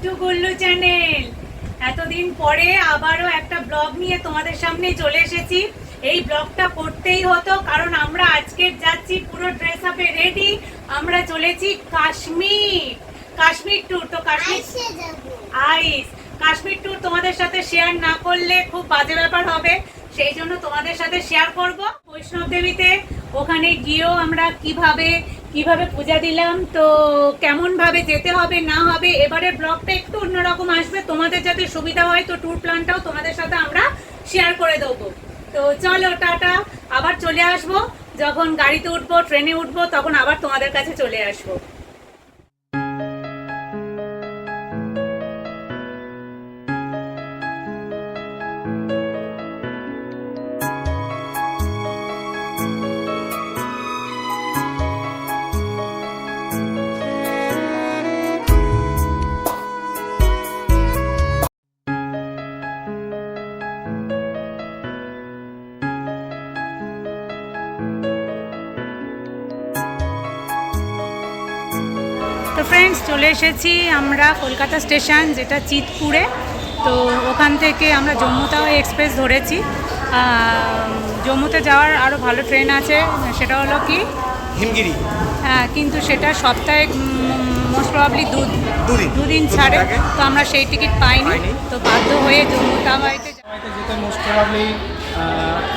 Two Gullu channel. এতদিন পরে আবারও একটা ব্লগ নিয়ে তোমাদের সামনে চলে এসেছি। এই ব্লগটা করতেই হতো কারণ আমরা আজকে যাচ্ছি পুরো ড্রেস আপে রেডি। আমরা চলেছি কাশ্মীর ট্যুর। তো কাশ্মীর ট্যুর তোমাদের সাথে শেয়ার না করলে খুব বাজে ব্যাপার হবে, সেই জন্য তোমাদের সাথে শেয়ার করব। বৈষ্ণব দেবীতে ওখানে গিয়েও আমরা কিভাবে পূজা দিলাম, তো কেমন ভাবে যেতে হবে না হবে, এবারে ব্লগটা একটু অন্যরকম আসবে, তোমাদের যাতে সুবিধা হয়। তো ট্যুর প্ল্যানটাও তোমাদের সাথে আমরা শেয়ার করে দেবো। তো চলো টাটা, আবার চলে আসবো যখন গাড়িতে উঠবো, ট্রেনে উঠবো, তখন আবার তোমাদের কাছে চলে আসবো। তো ফ্রেন্ডস, চলে এসেছি আমরা কলকাতা স্টেশন, যেটা চিতপুরে। তো ওখান থেকে আমরা জম্মু তাওয়াই এক্সপ্রেস ধরেছি। জম্মুতে যাওয়ার আরও ভালো ট্রেন আছে, সেটা হলো কি হিমগিরি। হ্যাঁ, কিন্তু সেটা সপ্তাহে মোস্ট প্রবাবলি দুদিন ছাড়ে। তো আমরা সেই টিকিট পাইনি, তো বাধ্য হয়ে জম্মু তাওয়াইতে যেতে মোস্ট প্রবাবলি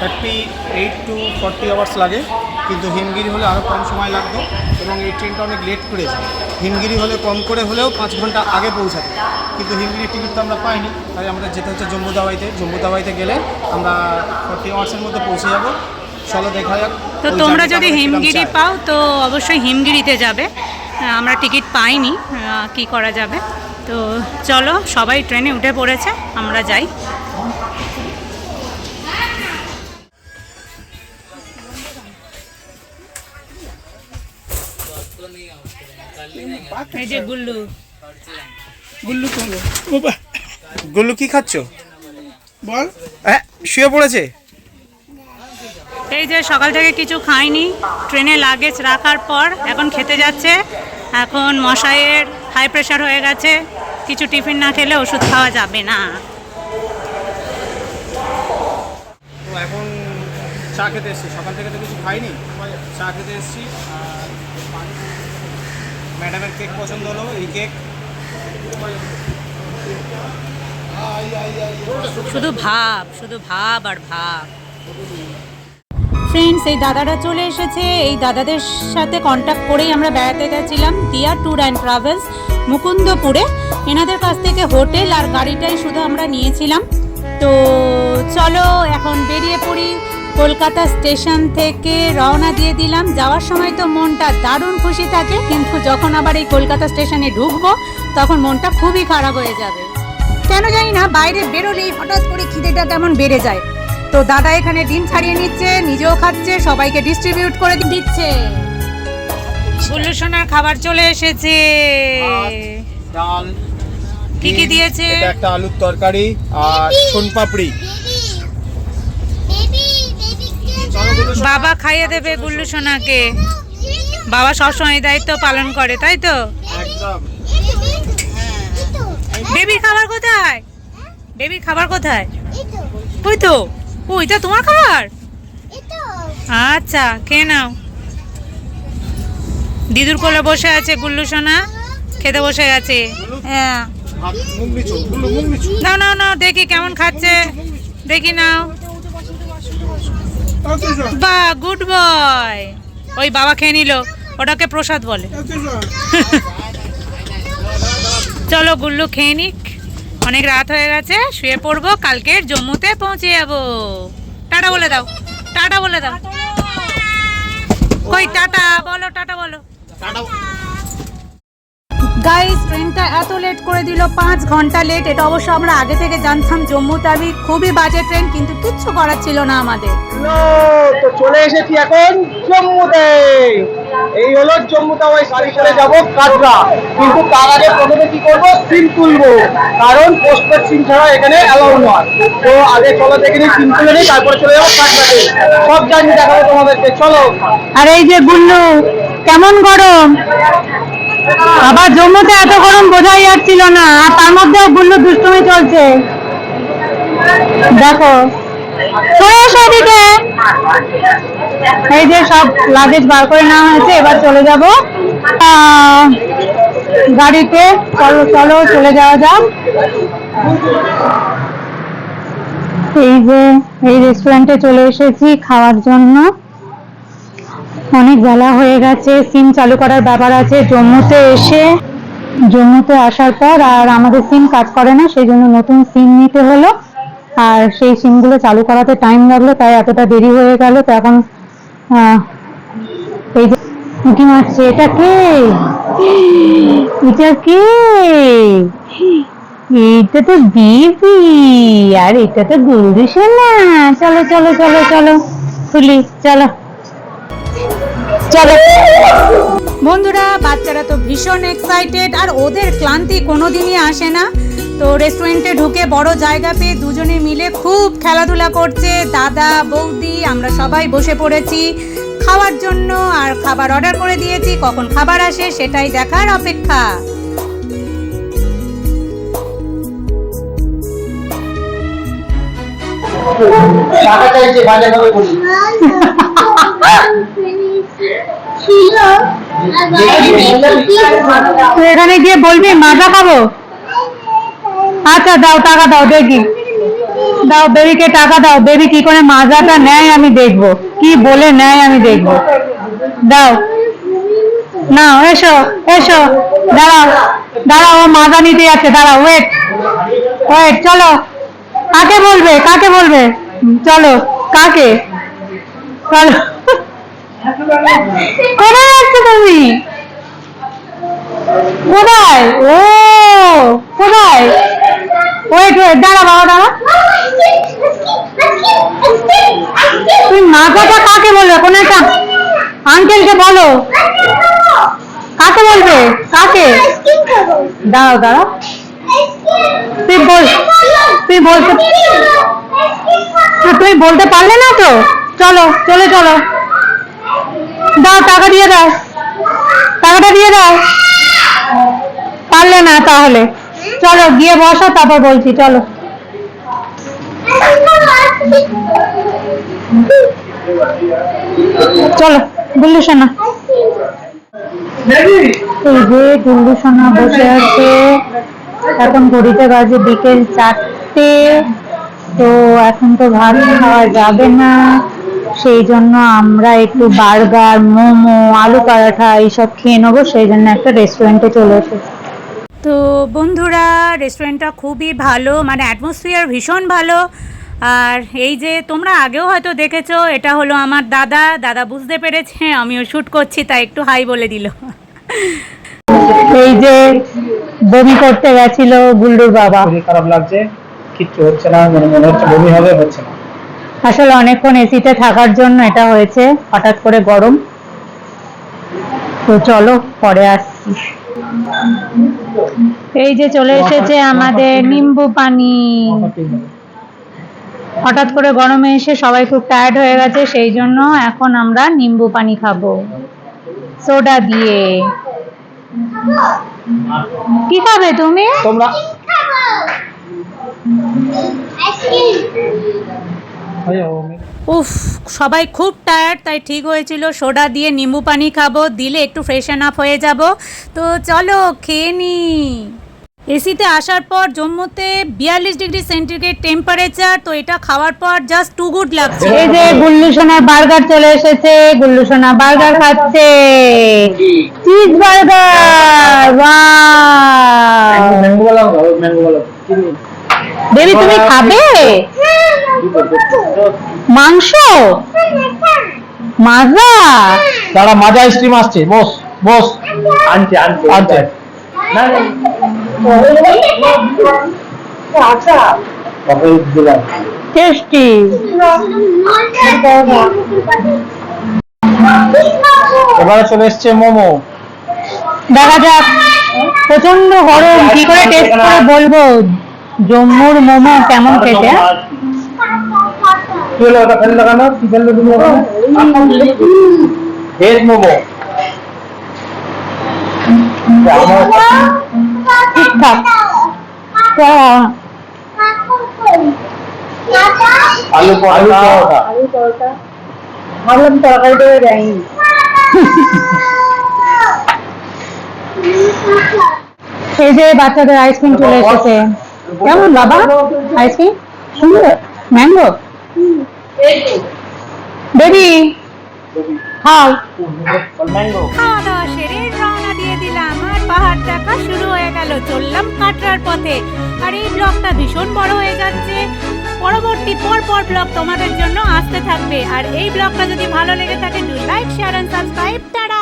38 to 40 আওয়ার্স লাগে, কিন্তু হিমগিরি হলে আরও কম সময় লাগতো এবং এই ট্রেনটা অনেক লেট করেছে। হিমগিরি হলে কম করে হলেও 5 ঘন্টা আগে পৌঁছাতে, কিন্তু হিমগিরির টিকিট তো আমরা পাইনি, তাই আমরা যেতে হচ্ছে জম্মু তাওয়াইতে গেলে আমরা 40 আওয়ার্সের মধ্যে পৌঁছে যাব। চলো দেখা যাক। তো তোমরা যদি হিমগিরি পাও তো অবশ্যই হিমগিরিতে যাবে। আমরা টিকিট পাইনি, কি করা যাবে। তো চলো, সবাই ট্রেনে উঠে পড়েছে, আমরা যাই। এই যে গুল্লু কি খাচ্ছ বল? শুয়ে পড়েছে। এই যে সকাল থেকে কিছু খাইনি, ট্রেনে লাগেজ রাখার পর এখন খেতে যাচ্ছে। এখন মশাইয়ের হাই প্রেশার হয়ে গেছে, কিছু টিফিন না খেলে ওষুধ খাওয়া যাবে না। তো এখন চা খেতে এসেছি, সকাল থেকে তো কিছু খাইনি, চা খেতে এসেছি। ম্যাডামের কেক পছন্দ হলো, এই কেক। শুধু ভাব আর ভাব। ফ্রেন্ডস, এই দাদারা চলে এসেছে। এই দাদাদের সাথে কন্ট্যাক্ট করেই আমরা বেড়াতে গেছিলাম দিয়া ট্যুর অ্যান্ড ট্রাভেলস মুকুন্দপুরে। এনাদের কাছ থেকে হোটেল আর গাড়িটাই শুধু আমরা নিয়েছিলাম। তো চলো এখন বেরিয়ে পড়ি। কলকাতা স্টেশন থেকে রওনা দিয়ে দিলাম। যাওয়ার সময় তো মনটা দারুণ খুশি থাকে, কিন্তু যখন আবার এই কলকাতা স্টেশনে ঢুকবো তখন মনটা খুবই খারাপ হয়ে যাবে। কেন জানি না, বাইরে বেরোলেই হঠাৎ করে খিদেটা কেমন বেড়ে যায়। তো দাদা এখানে ডিম ছাড়িয়ে নিচ্ছে, নিজেও খাচ্ছে, সবাইকে ডিস্ট্রিবিউট করে দিচ্ছে। গুল্লু সোনার খাবার চলে এসেছে। ডাল, কি দিয়েছে? এটা একটা আলুর তরকারি আর সোনপাপড়ি। বাবা খাইয়ে দেবে গুল্লু সোনাকে। বাবা সবসময় দায়িত্ব পালন করে, তাই তো? একদম। বেবির খাবার কোথায়? ওই তো, ওইটা তোমার খাবার? আচ্ছা, খেয়ে নাও। দিদুর কোলে বসে আছে গুল্লু সোনা, খেতে বসে গেছে। হ্যাঁ, নাও দেখি কেমন খাচ্ছে, দেখি নাও। বাহ, গুড বয়। ওই বাবা খেয়ে নিল, ওটাকে প্রসাদ বলে। চলো গুল্লু খেয়ে নিক, অনেক রাত হয়ে গেছে, শুয়ে পড়বো, কালকের জম্মুতে পৌঁছে যাবো। টাটা বলে দাও। কই টাটা বলো। গাইস, ট্রেনটা এত লেট করে দিল, 5 ঘন্টা লেট। এটা অবশ্য আমরা আগে থেকে জানতাম। জম্মু তাওয়াই খুবই বাজে ট্রেন, কিন্তু কিচ্ছু করার ছিল না আমাদের। তো চলে এসেছি এখন জম্মুতে। এই হলো জম্মু তাওয়াই। গাড়ি করে যাব কাটরা, কিন্তু তার আগে প্রথমে কি করব, সিম তুলবো, কারণ পোস্টপেড সিম ছাড়া এখানে অ্যালাউ নয়। তো আগে চলো দেখে নিই, সিম তুলে নিই, তারপরে চলে যাবো কাটরাতে। সব জানি দেখাবো তোমাদেরকে, চলো। আর এই যে গুল্লু, কেমন গরম? আবার জম্মুতে এত গরম বোঝাই যাচ্ছিল না, আর তার মধ্যেও গুল্লু দুষ্টুমি চলছে। দেখো চলে এসো এদিকে। এই যে সব লাগেজ বার করে নেওয়া হয়েছে, এবার চলে যাব গাড়িতে। চলো চলো চলে যাওয়া যাক। এই যে এই রেস্টুরেন্টে চলে এসেছি খাওয়ার জন্য। অনেক বেলা হয়ে গেছে, সিম চালু করার ব্যাপার আছে। জম্মুতে আসার পর আর আমাদের সিম কাজ করে না, সেই জন্য নতুন সিম নিতে হলো, আর সেই সিমগুলো চালু করাতে টাইম লাগলো, তাই এতটা দেরি হয়ে গেল। তো এখন এই যে উঁকি মারছে, এটা কে? এটা কে? এটা তো বেবি, আর এটা তো গুরু সোনা। চলো চলো চলো চলো তুলি, চলো চলো। বন্ধুরা, বাচ্চারা তো ভীষণ এক্সাইটেড, আর ওদের ক্লান্তি কোনোদিনই আসে না। তো রেস্টুরেন্টে ঢুকে বড় জায়গা পেয়ে দুজনে মিলে খুব খেলাধুলা করছে। দাদা বৌদি আমরা সবাই বসে পড়েছি খাওয়ার জন্য, আর খাবার অর্ডার করে দিয়েছি। কখন খাবার আসে সেটাই দেখার অপেক্ষা। এখানে গিয়ে বলবি মাজা খাবো। আচ্ছা দাও, টাকা দাও, দেখি দাও, বেবিকে টাকা দাও। বেবি কি করে মাজাটা নেয় আমি দেখবো, কি বলে নেয় আমি দেখবো। দাও, নাও, এসো এসো, দাঁড়াও দাঁড়াও, ও মাজা নিতে যাচ্ছে, দাঁড়াও, ওয়েট ওয়েট। চলো, কাকে বলবে, কাকে বলবে, চলো কাকে, চলো। কোথায় যাচ্ছো তুমি? কোথায়? ও কোথায়? ওয়েট ওয়েট, দাঁড়া বাবা, দাঁড়া। তুমি মাথাটা কাকে বলবে? কোন একটা আঙ্কেলকে বলো। কাকে বলবে, কাকে? দাঁড়াও দাঁড়াও, তুই বলতে পারলে না তো। চলো চলে চলো, দাও টাকা দিয়ে দাও, টাকাটা দিয়ে দাও। পারলে না তাহলে চলো গিয়ে বসো, তারপর বলছি। চলো চলো গুল্লু সোনা। এই যে গুল্লু সোনা বসে আছে। এখন ঘড়িতে বাজে বিকেল 4টে। তো এখন তো ভাত খাওয়া যাবে না, সেই জন্য আমরা একটু বার্গার, মোমো, আলু পরাঠা এইসব খেয়ে নেবো, সেই জন্য একটা রেস্টুরেন্টে চলে এসেছি। তো বন্ধুরা, রেস্টুরেন্টটা খুবই ভালো, মানে অ্যাটমসফিয়ার ভীষণ ভালো। আর এই যে তোমরা আগেও হয়তো দেখেছো, এটা হলো আমার দাদা। দাদা বুঝতে পেরেছে আমিও শ্যুট করছি, তাই একটু হাই বলে দিল। এই যে বমি করতে গেছিল গুল্লুর বাবা। খুবই খারাপ লাগছে, কিচ্ছু হচ্ছে না, মনে হচ্ছে বমি হবে, হচ্ছে না। আসলে অনেকক্ষণ এসিতে থাকার জন্য এটা হয়েছে, হঠাৎ করে গরম। তো চলো পরে আসছি। এই যে চলে এসেছে আমাদের নিম্বু পানি। হঠাৎ করে গরমে এসে সবাই খুব টায়ার্ড হয়ে গেছে, সেই জন্য এখন আমরা নিম্বু পানি খাবো সোডা দিয়ে। কি খাবে তুমি? তোমরা উফ, সবাই খুব টায়ার্ড, তাই ঠিক হয়েছিল সোডা দিয়ে নিম্বু পানি খাবো, দিলে একটু ফ্রেশন আপ হয়ে যাব। তো চলো খেয়ে নি। এসিতে আসার পর জম্মুতে 42 ডিগ্রি সেন্টিগ্রেড টেম্পারেচার, তো এটা খাওয়ার পর জাস্ট টু গুড লাগছে। এই যে গুল্লু সোনার বার্গার চলে এসেছে, গুল্লু সোনা বার্গার খাচ্ছে, চিজ বার্গার। বেবি তুমি খাবে মাংস, মাজা? দাঁড়া, মাজা আইসক্রিম আসছে, বস বস, আনছে আনছে আনছে। টেস্টি। এবারে চলে এসছে মোমো। দেখা যাক, প্রচন্ড গরম, কি করে টেস্ট করে বলবো জম্মুর মোমো কেমন খেতে। কি হলো, ওটা ফেলে লাগানো, কি ফেলবে তুমি ওখানে? ভেজ মোমো। ঠিকঠাক। আলু পরোটা ভাবলাম তরকারি দেবে দেয়নি। এই যে বাচ্চাদের আইসক্রিম চলে এসেছে। কেমন বাবা আইসক্রিম? সুন্দর ম্যাঙ্গো বেবি খাও। খাওয়া দাওয়া সেরে রওনা দিয়ে দিলাম আর পাহাড় দেখা শুরু হয়ে গেল। চললাম কাটরার পথে। আর এই ব্লগটা ভীষণ বড় হয়ে যাচ্ছে, পরবর্তী পর ব্লগ তোমাদের জন্য আসতে থাকবে। আর এই ব্লগটা যদি ভালো লেগে থাকে, do like, share and subscribe. Tata.